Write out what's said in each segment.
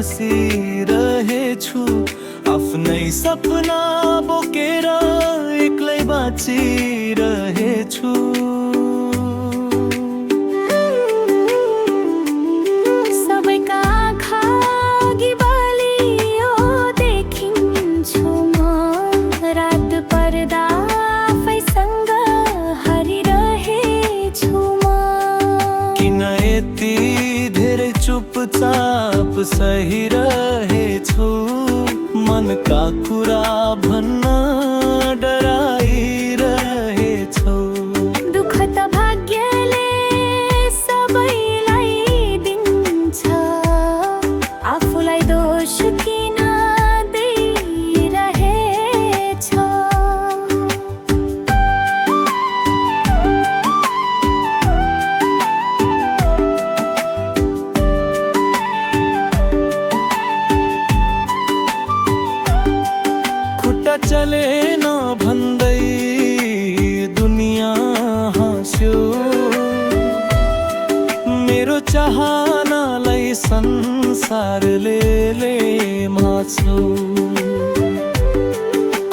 हाँसिरहेछु, आफ्नै सपना बोकेर एक्लै बाँचिरहेछु। सबैका आँखा अघि बलियो देखिन्छु म, रात पर्दा आफैसँग हारिरहेछु म। किन यति धेरै चुपचाप सहिरहेछु, मनका कुरा भन्न डराइरहेछौ। दुःख त भाग्यले सबैलाई दिन्छ, आफूलाई दोष किन दिइरहेछौ? खुट्टा चलेन भन्दै दुनियाँ हाँस्यो, मेरो चाहनालाई संसारले माछ्यो।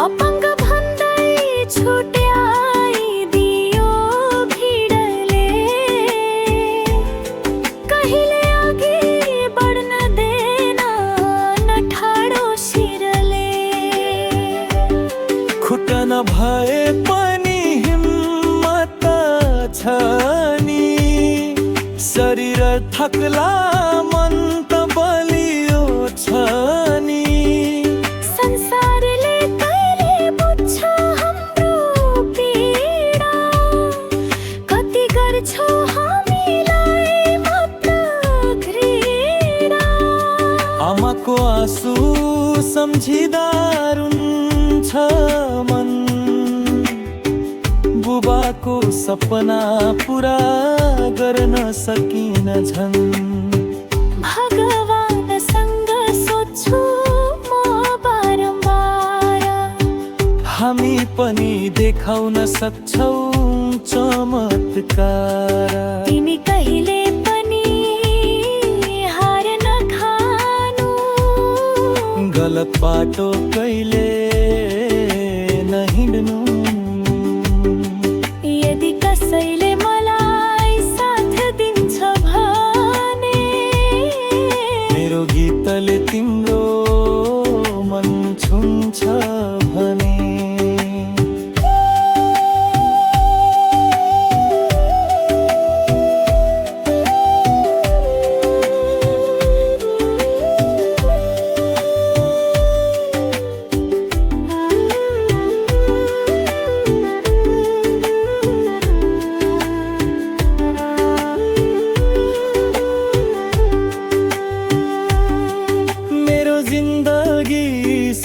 अपाङ्ग भन्दै छुट्याइदियो भिडले, कहिले अघि बढ्न देन न ठाडो शिरले। खुट्टा नभए पनि हिम्मत छ नि, शरीर थक्ला मन त बलियो छ नि। संसारले कहिले बुझ्छ हाम्रो पीडा, कति गर्छौ हामीलाई मात्र घृणा। आमाको आँसु सम्झिँदा रुन्छ मन, बुबाको सपना पुरा गर्न सकिन झन्। भगवानसँग सोध्छु म बारम्बार, हामी पनि देखाउन सक्छौ चमत्कार। तिमी कहिले पनि हार नखानु, गलत बाटो कहिले नहिँड्नु। यदि कसैले मलाई साथ दिन्छ भने, मेरो गीतले तिम्रो मन छुन्छ भने।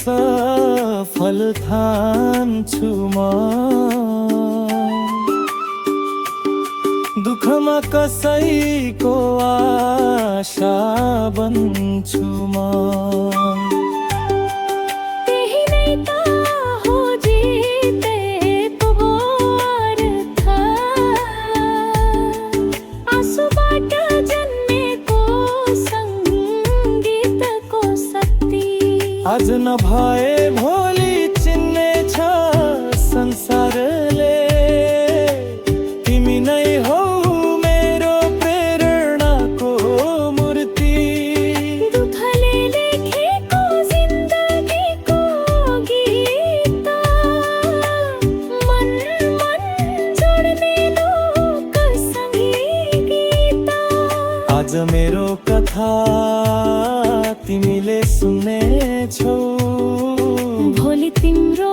सफल ठान्छु म, दुःखमा कसैको आशा बन्छु म। त्यही नै त हो जितेको अर्थ, आँसुबाट जन्मेको सङ्गीतको शक्ति। आज नभए भोलि चिन्नेछ संसारले, तिमी नै हौ मेरो प्रेरणाको मूर्ति। दुःखले लेखेको जिन्दगीको गीत, मन मन जोड्ने लोकसँगै गीत। आज मेरो कथा तिमीले सुन्नेछौ, भोलि तिम्रो